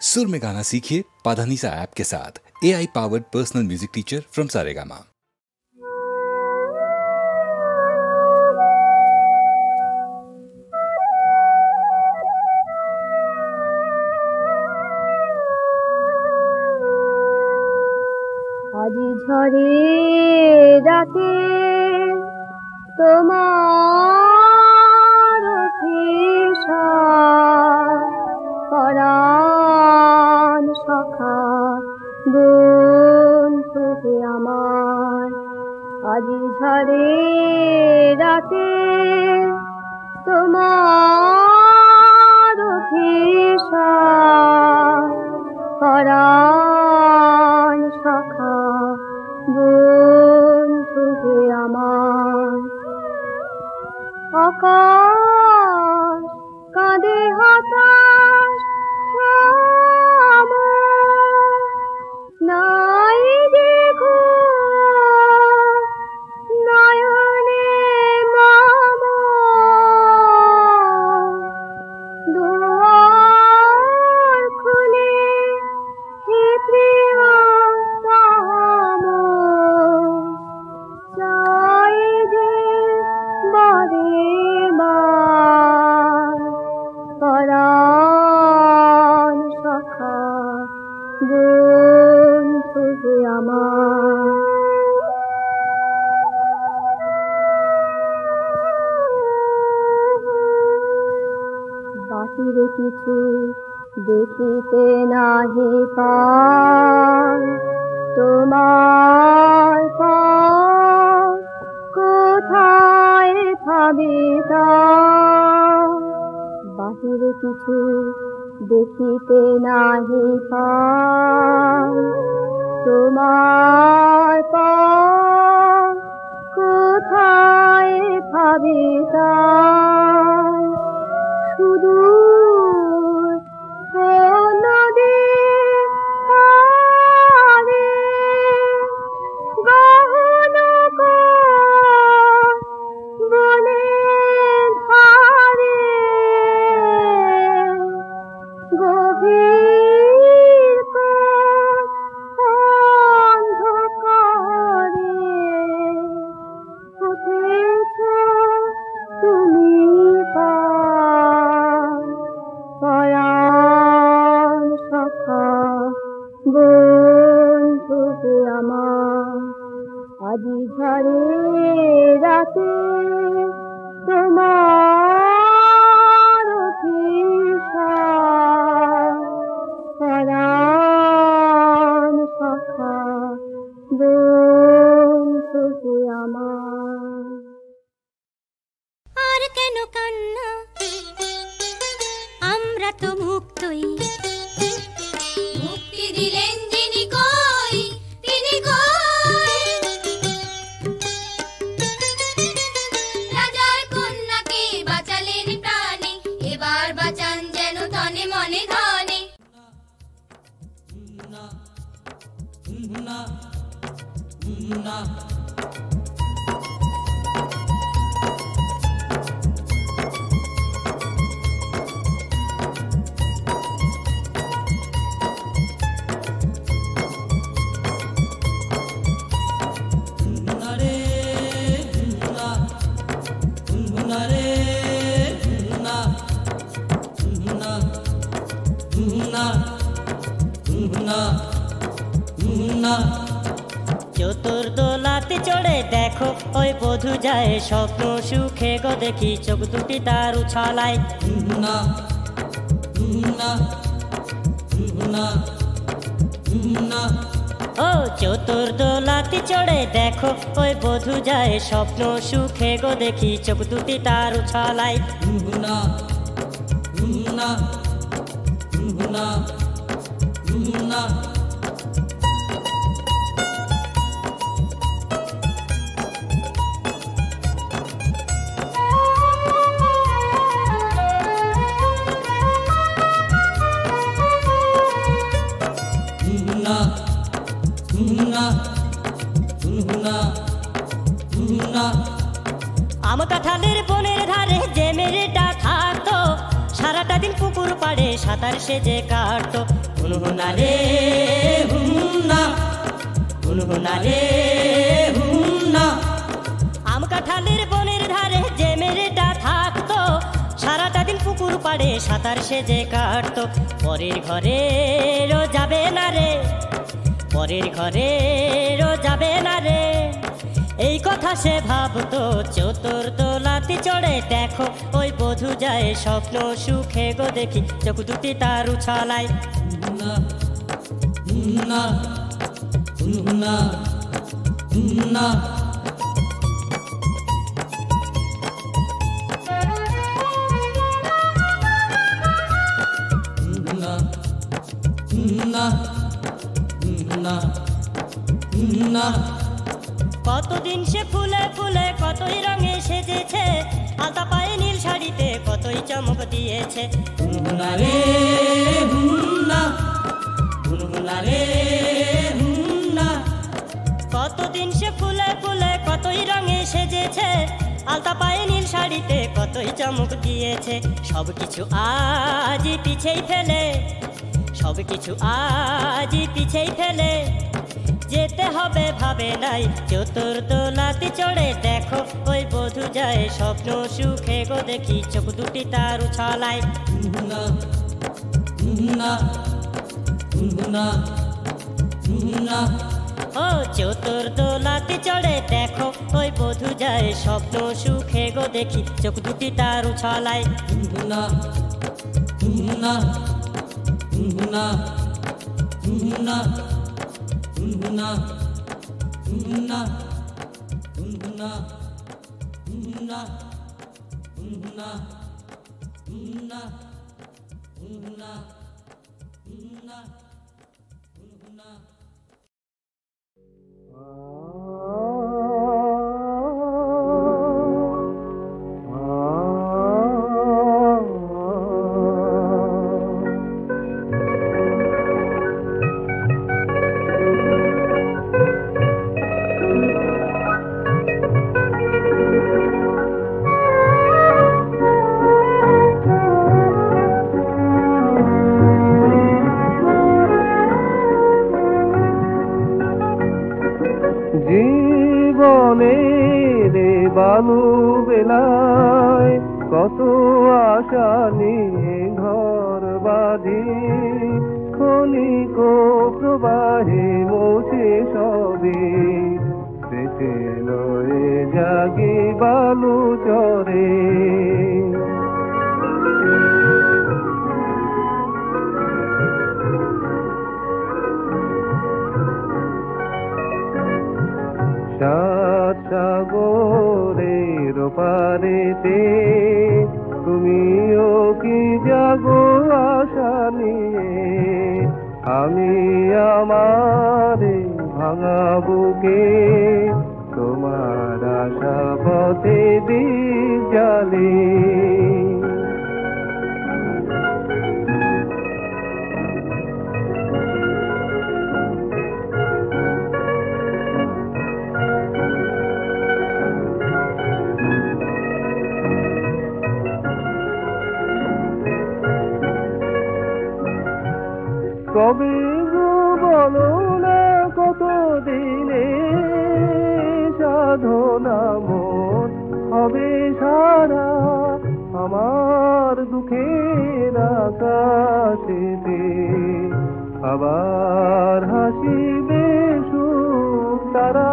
सुर में गाना सीखिए पाधानीसा ऐप के साथ। AI powered personal music teacher from Saregama. আজি ঝড়ে রাতে তোমার ফিসা পরাণ সখা বন্ধুকে আমার। আজি ঝড়ে রাতে তোমার ফিসা পরাণ সখা বন্ধুকে আমার। আকাশ কাঁদে হতাশ নাই দেখো নয়নে মাম দুয়ার খুলে হে প্রিয়তম চাই যে বারে বার পরাণ সখা বন্ধুকে আমার। বাহিরে কিছু দেখিতে নাহি পাই তোমার পর কোথায় ভাবিতা। বাহিরে কিছু দেখিতে নাহি পাই তোমার পর কোথায় ভাবিতা। সুদূর নদীর পারে গহন বনের ধারে গভীর অন্ধকারে উঠেছ তুমি পরাণ সখা বন্ধুকে আমার। আজি ঝড়ে রাতে তোমার ফিসা পরাণ সখা বন্ধুকে আমার। আর কেন কান্না আমরা তো মুক্তই। মুক্তি দিলেন যিনি কই তিনি কই। রাজার কন্যাকে বাঁচালেন প্রাণে এবার বাঁচান যেন তনে মনে ধনে। চতুর্দোলাতে চড়ে দেখো ওই বধূ যায় স্বপ্ন সুখে গো দেখি চোখ দুটি তার উছালায়। ও চতুর্দোলাতে চড়ে দেখো ওই বধূ যায় স্বপ্ন সুখে গো দেখি চোখ দুটি তার উছালায়। আম কাঁঠালের বনের ধারে যে মেয়েটা থাকতো সারাটা দিন পুকুর পাড়ে সাঁতার সাঁতার সেজে কাটতো। হুনহুনা রে হুনহুনা, হুনহুনা রে হুনহুনা। আম কাঁঠালের বনের ধারে যে মেয়েটা থাকতো, সারাটা দিন পুকুর পাড়ে সাঁতার সেজে কাটতো। পরের ঘরে রো যাবে না রে, পরের ঘরে রো যাবে না রে, এই কথা সে ভাবতো। চতুর্দোলাতে চড়ে দেখো ওই বধূ যায় স্বপ্ন সুখে গো দেখি, চোখ দুটি তার উছালায়। হুনহুনা হুনহুনা হুনহুনা হুনহুনা। কতদিন সে ফুলে ফুলে কতই রঙে সেজেছে, আলতা পায়ে নীল শাড়িতে কতই চমক দিয়েছে। হুনহুনা রে হুনহুনা, হুনহুনা রে হুনহুনা। কতদিন সে ফুলে ফুলে কতই রঙে সেজেছে, আলতা পায়ে নীল শাড়িতে কতই চমক দিয়েছে। সবকিছু আজই পিছেই ফেলে, সবকিছু আজই পিছেই ফেলে, যেতে হবে ভাবে নাই। চতুর্দোলাতে চড়ে দেখো ওই বধূ যায় স্বপ্ন সুখে গো দেখি, চোখ দুটি তার উছালায়। হুনহুনা হুনহুনা হুনহুনা হুনহুনা। ও চতুর্দোলাতে চড়ে দেখো ওই বধূ যায় স্বপ্ন সুখে গো দেখি, চোখ দুটি তার উছালায়। হুনহুনা হুনহুনা হুনহুনা হুনহুনা হুনহুনা হুনহুনা হুনহুনা হুনহুনা হুনহুনা হুনহুনা হুনহুনা হুনহুনা হুনহুনা। জীবনের বালু বেলায় কত আশা নিয়ে ঘর বাঁধি, ক্ষণিক প্রবাহে মোছে সবে, স্মৃতি লয়ে জাগি বালু চরে। সাত সাগরের পারেতে তুমিও কি জাগো আশা নিয়ে, আমি আমার ভাঙা বুকে তোমার আশা পথে দীপ জ্বালি। কবে গো বলো না কতদিনে সাধনা মোর হবে সারা, আমার দুঃখের আকাশেতে আবার হাসিবে সুখ তারা।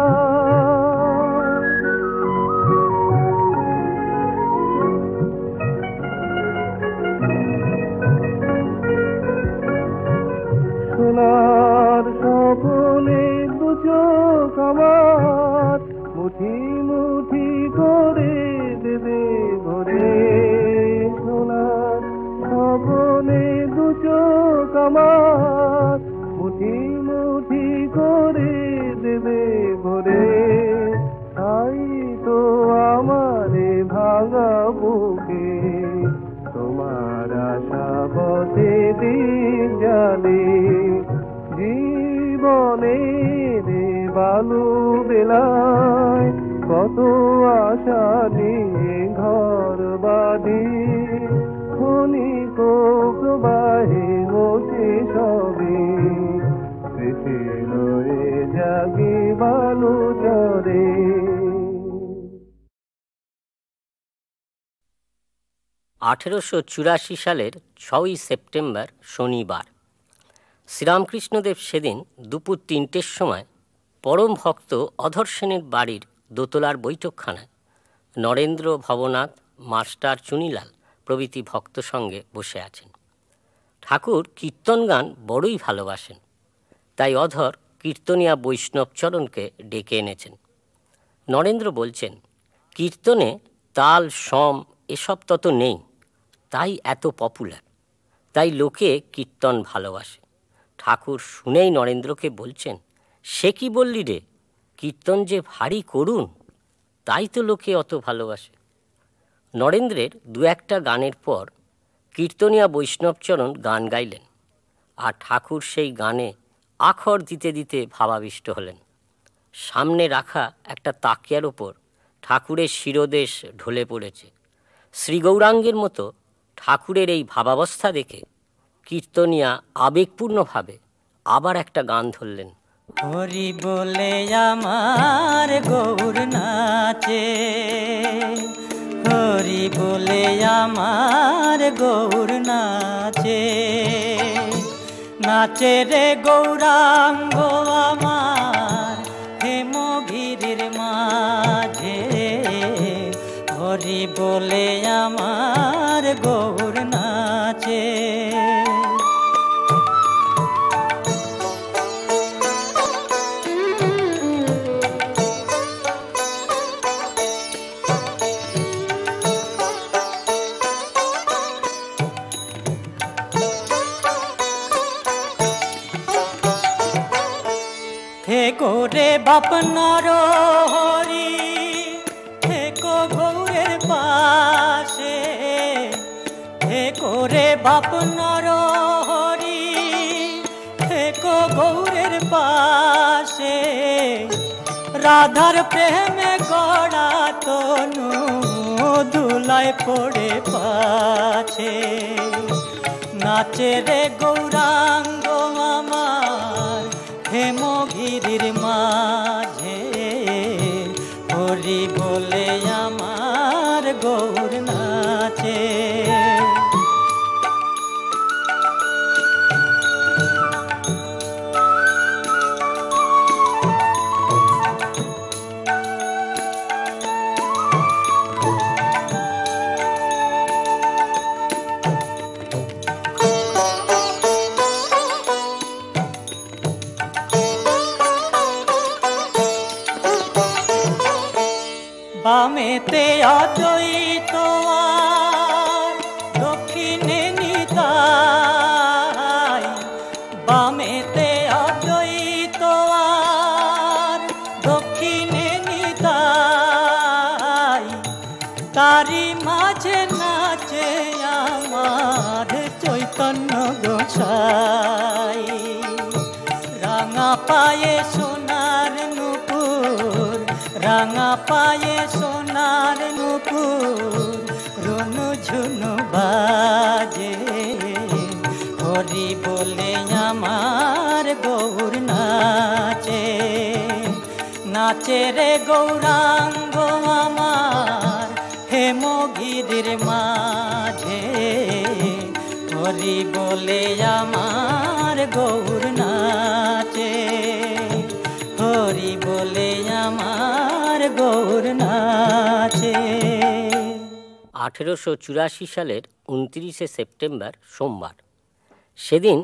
সোনার স্বপ্নে দু চোখ আমার মুঠি মুঠি করে দেবে ভরে, সোনার স্বপ্নে দু চোখ আমার মুঠি মুঠি করে দেবে ভরে। তাই তো আমারে ভাঙা বুকে তোমার আশা পথে দিন জ্বালে। জীবনের বালু বেলায় কত আশা নিয়ে ঘর বাঁধি, ক্ষণিক প্রবাহে মোছে সবে, স্মৃতির রয়ে জাগে বালু চরে। 1884 সালের 6ই সেপ্টেম্বর শনিবার। শ্রীরামকৃষ্ণদেব সেদিন দুপুর 3টের সময় পরম ভক্ত অধর সেনের বাড়ির দোতলার বৈঠকখানায় নরেন্দ্র, ভবনাথ, মাস্টার চুনিলাল প্রভৃতি ভক্ত সঙ্গে বসে আছেন। ঠাকুর কীর্তন গান বড়ই ভালোবাসেন, তাই অধর কীর্তনিয়া বৈষ্ণবচরণকে ডেকে এনেছেন। নরেন্দ্র বলছেন, কীর্তনে তাল, সম এসব তত নেই, তাই এত পপুলার, তাই লোকে কীর্তন ভালোবাসে। ঠাকুর শুনেই নরেন্দ্রকে বলছেন, সে কি বললি রে, কীর্তন যে ভারী করুণ, তাই তো লোকে অত ভালোবাসে। নরেন্দ্রের দু একটা গানের পর কীর্তনিয়া বৈষ্ণবচরণ গান গাইলেন, আর ঠাকুর সেই গানে আখর দিতে দিতে ভাবাবিষ্ট হলেন। সামনে রাখা একটা তাকিয়ার ওপর ঠাকুরের শিরোদেশ ঢলে পড়েছে। শ্রীগৌরাঙ্গের মতো ঠাকুরের এই ভাবাবস্থা দেখে কীর্তনিয়া আবেগপূর্ণভাবে আবার একটা গান ধরলেন। হরি বলে আমার গৌর নাচে, হরি বলে আমার গৌর নাচে, নাচে রে গৌরাঙ্গ আমার হেমগিরির মাঝে, হরি বলে আমার গৌর নাচে। থেকো রে বাপ নর হরি, থেকো গৌরের পাশে, থেকো রে বাপ নর হরি, থেকো গৌরের পাশে, রাধার প্রেমে গড়া তনু ধুলায় পড়ে পাছে, নাচে রে গৌরাঙ্গ আমার হেমগিরির মাঝে, হরি বলে আমার গৌর নাচে। বামেতে অদ্বৈত আর দক্ষিণে নিতাই, বামেতে অদ্বৈত আর দক্ষিণে নিতাই, তারি মাঝে নাচে আমার চৈতন্য গোসাই, রাঙা পায়ে সোনার নুপুর, রাঙা পায়ে সোনার নুপুর, রুনু ঝুনু বাজে, হরি বলে আমার গৌর নাচে, নাচে রে গৌরাঙ্গ আমার হেমগিরির মাঝে, হরি বলে আমার গৌর নাচে, হরি বলে আমার গৌর নাচে। 1884 সালের 29শে সেপ্টেম্বর সোমবার। সেদিন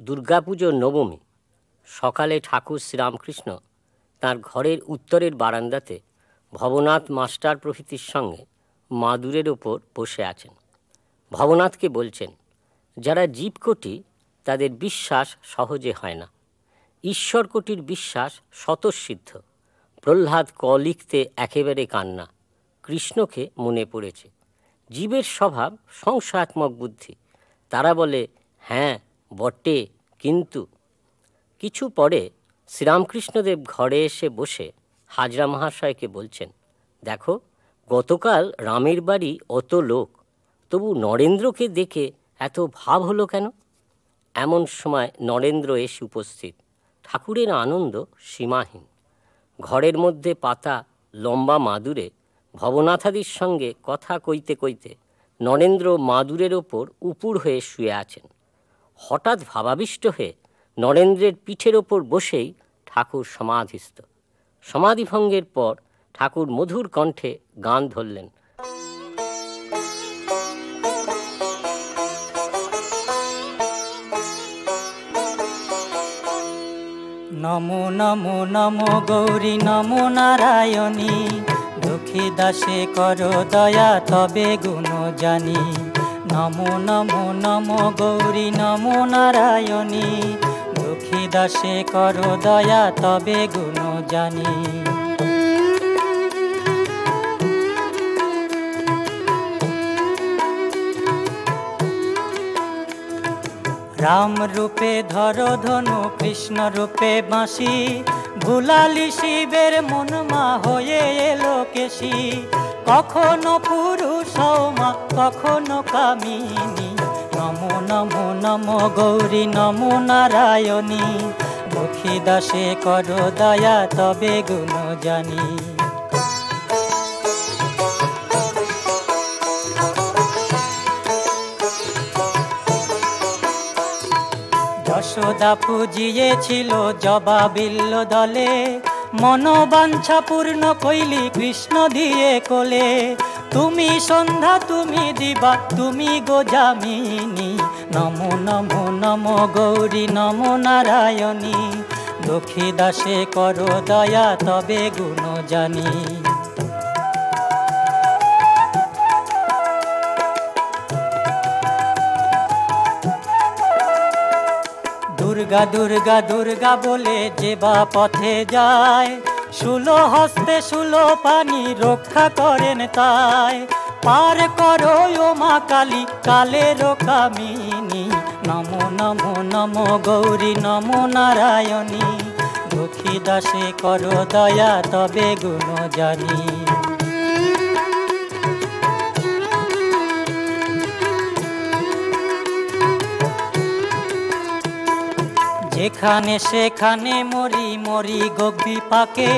দুর্গাপুজোর নবমী। সকালে ঠাকুর শ্রীরামকৃষ্ণ তাঁর ঘরের উত্তরের বারান্দাতে ভবনাথ মাস্টার প্রভৃতির সঙ্গে মাদুরের ওপর বসে আছেন। ভবনাথকে বলছেন, যারা জীবকোটি তাদের বিশ্বাস সহজে হয় না, ঈশ্বরকোটির বিশ্বাস স্বতঃসিদ্ধ। প্রহ্লাদ ক লিখতে একেবারে কান্না, কৃষ্ণকে মনে পড়েছে। জীবের স্বভাব সংশয়াত্মক বুদ্ধি, তারা বলে হ্যাঁ বটে কিন্তু। কিছু পরে শ্রীরামকৃষ্ণদেব ঘরে এসে বসে হাজরা মহাশয়কে বলছেন, দেখো গতকাল রামের বাড়ি অত লোক, তবু নরেন্দ্রকে দেখে এত ভাব হলো কেন? এমন সময় নরেন্দ্র এসে উপস্থিত। ঠাকুরের আনন্দ সীমাহীন। ঘরের মধ্যে পাতা লম্বা মাদুরে ভবনাথাদির সঙ্গে কথা কইতে কইতে নরেন্দ্র মাদুরের ওপর উপুড় হয়ে শুয়ে আছেন। হঠাৎ ভাবাবিষ্ট হয়ে নরেন্দ্রের পিঠের ওপর বসেই ঠাকুর সমাধিস্থ। সমাধিভঙ্গের পর ঠাকুর মধুর কণ্ঠে গান ধরলেন। নমো নমো নমো গৌরী নমো নারায়ণী, দুঃখী দাসে করো দয়া তবে গুণ জানি। নমো নমো নমো গৌরী নমো নারায়ণী, দুঃখী দাসে করো দয়া তবে গুণ জানি। রাম রূপে ধরো ধনু, কৃষ্ণ রূপে বাঁশি, ভুলালি শিবের মনমা হয়ে এলো কেশি। কখনো পুরুষ মা কখনো কামিনী, নমো নমো নমো গৌরী নমো নারায়ণী, দুঃখী দাসে করো দয়া তবে গুণ জানি। যশোদা পুজিয়েছিল জবা বিল্ল দলে, মনোবাঞ্ছা পূর্ণ কইলি কৃষ্ণ দিয়ে কোলে। তুমি সন্ধ্যা তুমি দিবা তুমি গো যামিনী, নমো নমো নমো গৌরী নমো নারায়ণী, দুঃখী দাসে করো দয়া তবে গুণ জানি। দুর্গা দুর্গা দুর্গা বলে যে বা পথে যায়, শুলো হস্তে শুলো পানি রক্ষা করেন তাই। পার করো ও মা কালী কালের কামিনী, নমো নমো নমো গৌরী নমো নারায়ণী, দুঃখী দাসে করো দয়া তবে গুণ জানি। যেখানে সেখানে মরি মরি গোপী পাকে,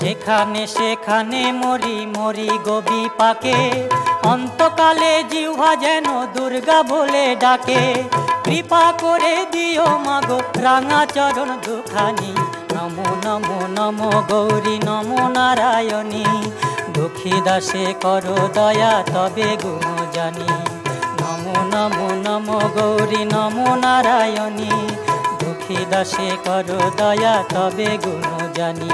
যেখানে সেখানে মরি মরি গোপী পাকে। অন্তকালে জিহ্বা যেন দুর্গা বলে ডাকে, কৃপা করে দিও মাগো রাঙা চরণ দুখানি। নমো নমো নমো গৌরী নমো নারায়ণী, দুঃখী দাসে করো দয়া তবে গুণ জানি। নমো নমো নমো গৌরী নমো নারায়ণী, দুঃখী দাসে করো দয়া তবে গুণ জানি।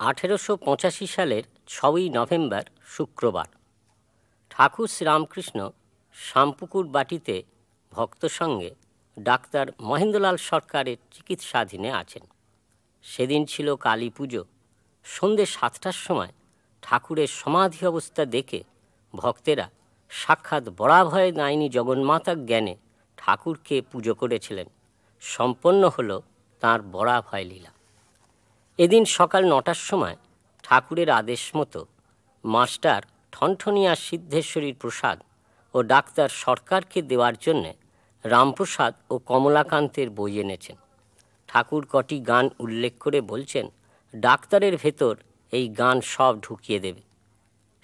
1885 সালের 6ই নভেম্বর শুক্রবার ঠাকুর শ্রীরামকৃষ্ণ শামপুকুর বাটিতে ভক্ত সঙ্গে ডাক্তার মহেন্দ্রলাল সরকারের চিকিৎসাধীনে আছেন। সেদিন ছিল কালী পুজো। সন্ধ্যে 7টার সময় ঠাকুরের সমাধি অবস্থা দেখে ভক্তেরা সাক্ষাৎ বরাভয় নাইনি জগন্মাতা জ্ঞানে ঠাকুরকে পুজো করেছিলেন। সম্পন্ন হল তাঁর বরাভয় লীলা। এদিন সকাল 9টার সময় ঠাকুরের আদেশ মতো মাস্টার ঠনঠনিয়া সিদ্ধেশ্বরীর প্রসাদ ও ডাক্তার সরকারকে দেওয়ার জন্যে রামপ্রসাদ ও কমলাকান্তের বই এনেছেন। ঠাকুর কটি গান উল্লেখ করে বলছেন, ডাক্তারের ভেতর এই গান সব ঢুকিয়ে দেবে।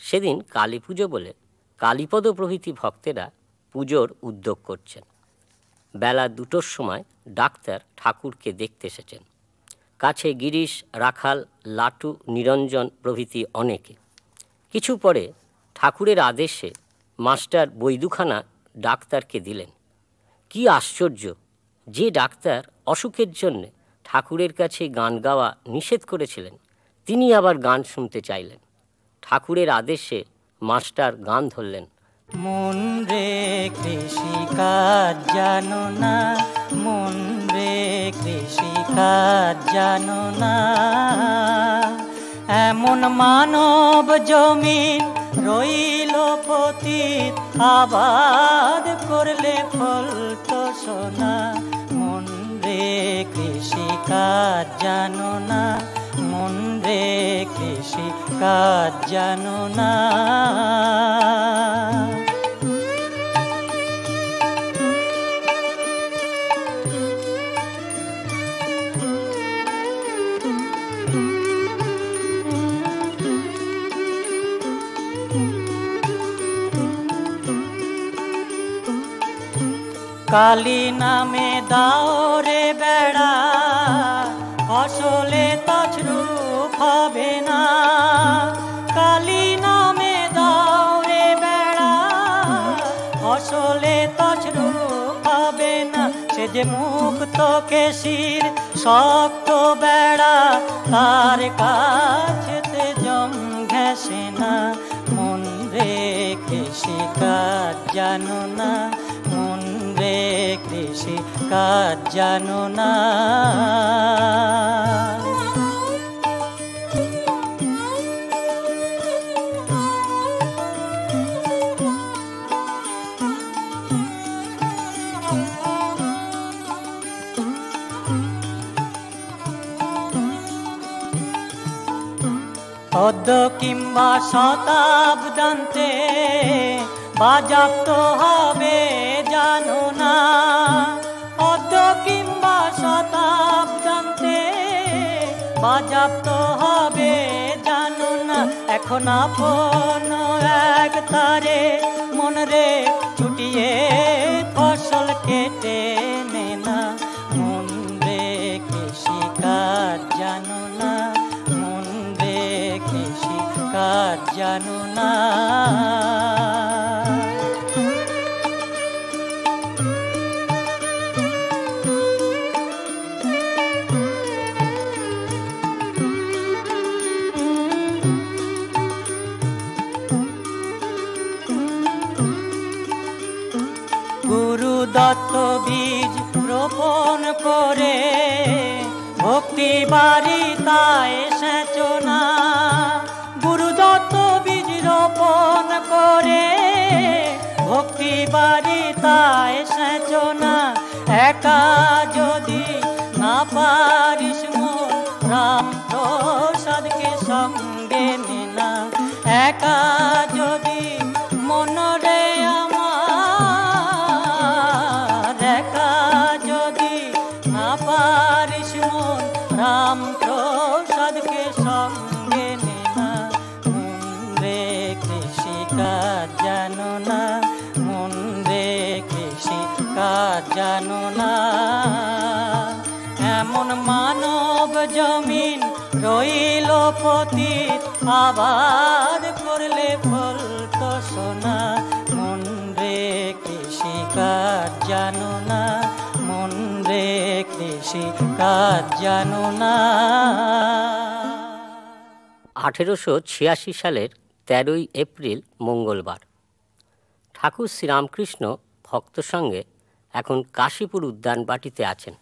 সেদিন কালী পুজো বলে কালীপদ প্রভৃতি ভক্তেরা পুজোর উদ্যোগ করছেন। বেলা 2টোর সময় ডাক্তার ঠাকুরকে দেখতে এসেছেন। কাছে গিরিশ, রাখাল, লাটু, নিরঞ্জন প্রভৃতি অনেকে। কিছু পরে ঠাকুরের আদেশে মাস্টার বই দুখানা ডাক্তারকে দিলেন। কি আশ্চর্য, যে ডাক্তার অসুখের জন্যে ঠাকুরের কাছে গান গাওয়া নিষেধ করেছিলেন, তিনি আবার গান শুনতে চাইলেন। ঠাকুরের আদেশে মাস্টার গান ধরলেন। মন রে কৃষিকাজ জানো না, মন রে কৃষিকাজ জানো না, এমন মানব জমিন রইল পতিত, আবাদ করলে ফল তো সোনা। মন রে কাজ জানো না, মন রে কৃষি কাজ জানো না। কালী নামে দাও রে বেড়া, ফসলে তছরূপ হবে না। কালী নামে দাও রে বেড়া, ফসলে তছরূপ হবে না। সে যে মুক্ত কেশির শক্ত বেড়া, তার কাছেতে জম ঘেঁষে না। মন রে কৃষি কাজ জানো না, মন রে কৃষি কাজ জানো না। অদ্য কিংবা শতাব্দান্তে বাজাপ্ত হবে জানো না। অদ্য কিংবা শতাব্দান্তে বাজাপ্ত হবে জানো না। এখন আপন এক তারে মন রে ছুটিয়ে ফসল কেটে নে না। মন রে কৃষি কাজ জানো না, মন রে কৃষি কাজ জানো না। গুরু দত্ত বীজ রোপণ করে ভক্তি বারিতায় সেচনা। গুরু দত্ত বীজ রোপণ করে ভক্তি বারিতায় সেচনা। একা যদি না পারিস মন রাম প্রসাদকে সঙ্গে নে না। একা যদি মন রে আমার, একা যদি না পারিস মন রাম প্রসাদকে সঙ্গে নে না। মন রে কৃষি কাজ জানো না, মন রে কৃষি কাজ জানো না। এমন মানব জমিন রইল পতিত, আবাদ করলে ফল তো সোনা। মন রে কৃষি কাজ জানো না, মন রে কৃষি কাজ জানো না। 1886 সালের 13 এপ্রিল মঙ্গলবার ঠাকুর শ্রীরামকৃষ্ণ ভক্ত সঙ্গে এখন কাশীপুর উদ্যানবাটিতে আছেন।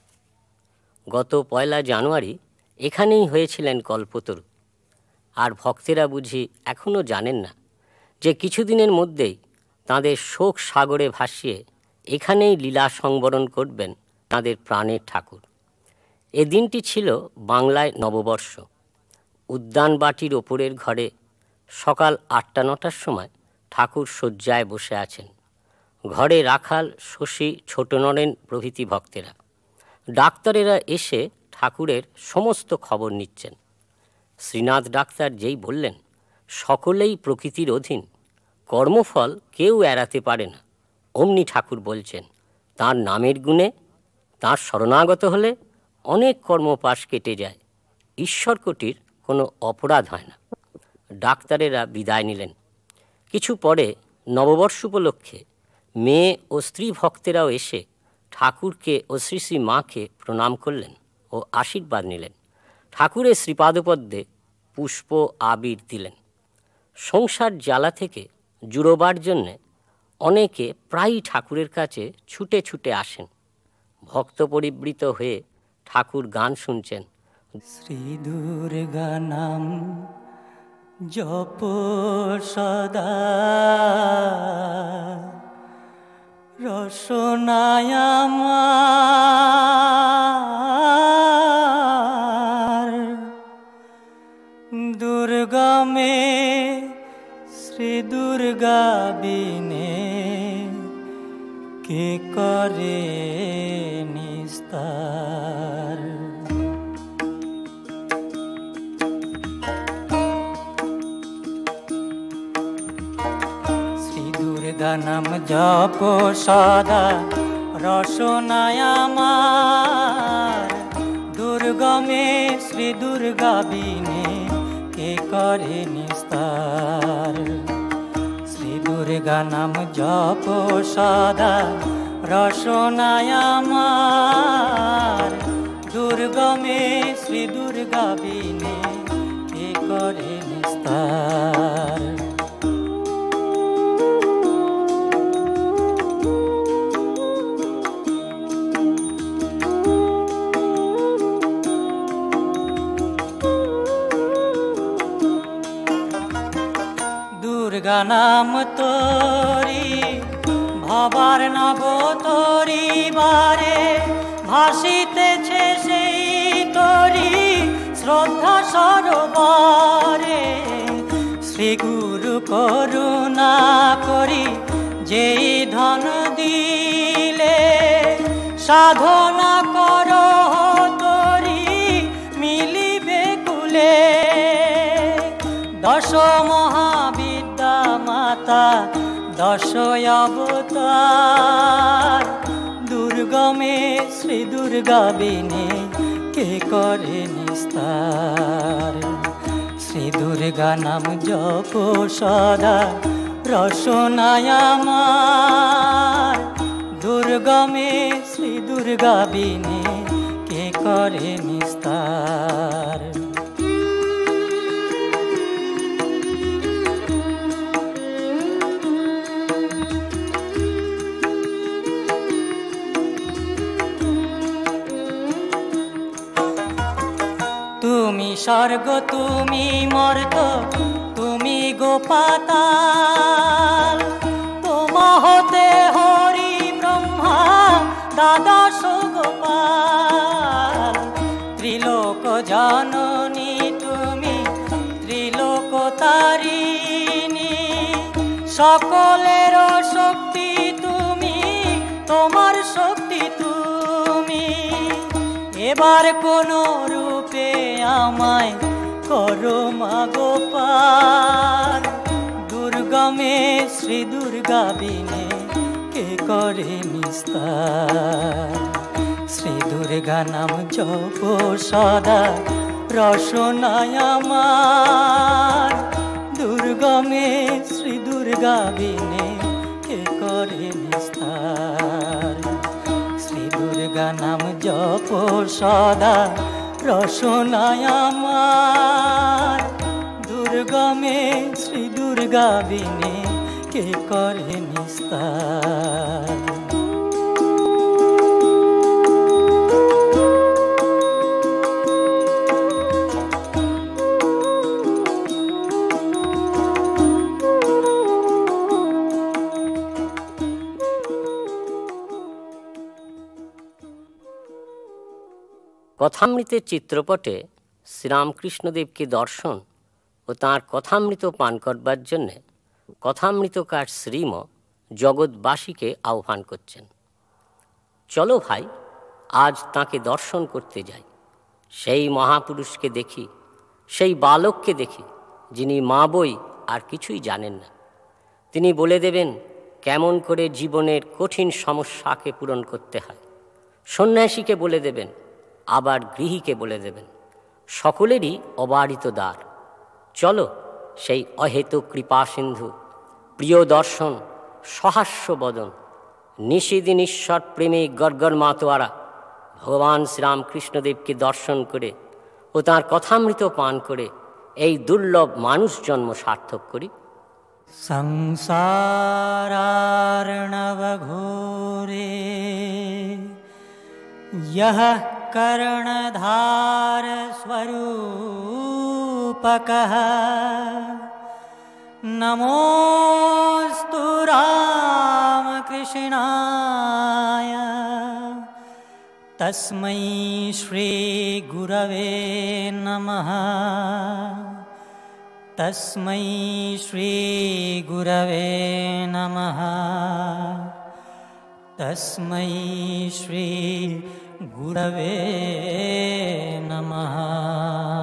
গত 1 জানুয়ারি এখানেই হয়েছিলেন কল্পতরু। আর ভক্তেরা বুঝি এখনও জানেন না যে কিছুদিনের মধ্যেই তাঁদের শোক সাগরে ভাসিয়ে এখানেই লীলা সংবরণ করবেন তাঁদের প্রাণের ঠাকুর। এ দিনটি ছিল বাংলায় নববর্ষ। উদ্যানবাটির ওপরের ঘরে সকাল 8-9টার সময় ঠাকুর শয্যায় বসে আছেন। ঘরে রাখাল, শশী, ছোট নরেন প্রভৃতি ভক্তেরা। ডাক্তারেরা এসে ঠাকুরের সমস্ত খবর নিচ্ছেন। শ্রীনাথ ডাক্তার যেই বললেন, সকলেই প্রকৃতির অধীন, কর্মফল কেউ এড়াতে পারে না, অমনি ঠাকুর বলছেন, তাঁর নামের গুণে, তাঁর শরণাগত হলে অনেক কর্মপাশ কেটে যায়, ঈশ্বরকোটির কোনো অপরাধ হয় না। ডাক্তারেরা বিদায় নিলেন। কিছু পরে নববর্ষ উপলক্ষে মেয়ে ও স্ত্রী ভক্তেরাও এসে ঠাকুরকে ও শ্রী শ্রী মাকে প্রণাম করলেন ও আশীর্বাদ নিলেন। ঠাকুরের শ্রীপাদপদ্মে পুষ্প আবির দিলেন। সংসার জ্বালা থেকে জুড়োবার জন্যে অনেকে প্রায়ই ঠাকুরের কাছে ছুটে ছুটে আসেন। ভক্ত পরিবৃত হয়ে ঠাকুর গান শুনছেন। শ্রী দুর্গা নাম জপ সদা, রসনায় আমার दुर्गमे श्री दुर्गा बिने के करे निस्तार। श्री दुर्गा नाम जप सदा रसनाय आमार, दुर्गमे श्री दुर्गा बिने के करे निस्तार। श्री दुर्गा नाम जप सदा रसनाय आमार, दुर्गमे श्री दुर्गा बिने के करे निस्तार। दुर्गा नाम तोरी भवार नभ तोरी बारे, भासितेছে সেই तोरी श्रद्धा सरोबरे। श्री गुरु करुणा करी যেই धन दिले, साधना करो तोरी मिलिबे कुले। दश महाविद्या माता दश अवतार, दुर्गमे श्री दुर्गा बिने के करे निस्तार। श्री दुर्गा नाम जप सदा रसनाय आमार, दुर्गमे श्री दुर्गा बिने के करे निस्तार। तुमी स्वर्ग तुमी मर्त तुमी गोपाताल, तोमा होते हरि ब्रह्मा द्वादश गोपाल। त्रिलोक जननी तुमी त्रिलोक तारिणी, सकलेर शक्ति तुमी तोमार शक्ति तुमी। एबार कोनो रूपे आमाय करो मागो पार, दुर्गमे श्री दुर्गा बिने के करे निस्तार। श्री दुर्गा नाम जप सदा रसनाय आमार, दुर्गमे श्री दुर्गा बिने के करे निस्तार। श्री दुर्गा नाम जप सदा रसनाय आमार, दुर्गमे श्री दुर्गा बिने के करे निस्तार। কথামৃতের চিত্রপটে শ্রীরামকৃষ্ণদেবকে দর্শন ও তাঁর কথামৃত পান করবার জন্যে কথামৃতকার শ্রীম জগৎবাসীকে আহ্বান করছেন। চলো ভাই, আজ তাঁকে দর্শন করতে যাই। সেই মহাপুরুষকে দেখি, সেই বালককে দেখি যিনি মা বই আর কিছুই জানেন না। তিনি বলে দেবেন কেমন করে জীবনের কঠিন সমস্যাকে পূরণ করতে হয়। সন্ন্যাসীকে বলে দেবেন, আবার গৃহীকে বলে দেবেন, সকলেরই অবারিত দ্বার। চলো সেই অহেতুক কৃপা সিন্ধু, প্রিয় দর্শন, সহাস্য বদন, নিষিদিন ঈশ্বর প্রেমে গড়গড় মাতোয়ারা ভগবান শ্রীরামকৃষ্ণদেবকে দর্শন করে ও তাঁর কথামৃত পান করে এই দুর্লভ মানুষ জন্ম সার্থক করি। संसारार्णव घोरे यः कर्णधार स्वरूपकः, नमोस्तु रामकृष्णाय तस्मै श्री गुरवे नमः। तस्मै श्रीगुरवे नमः। तस्मै श्रीगुरवे नमः।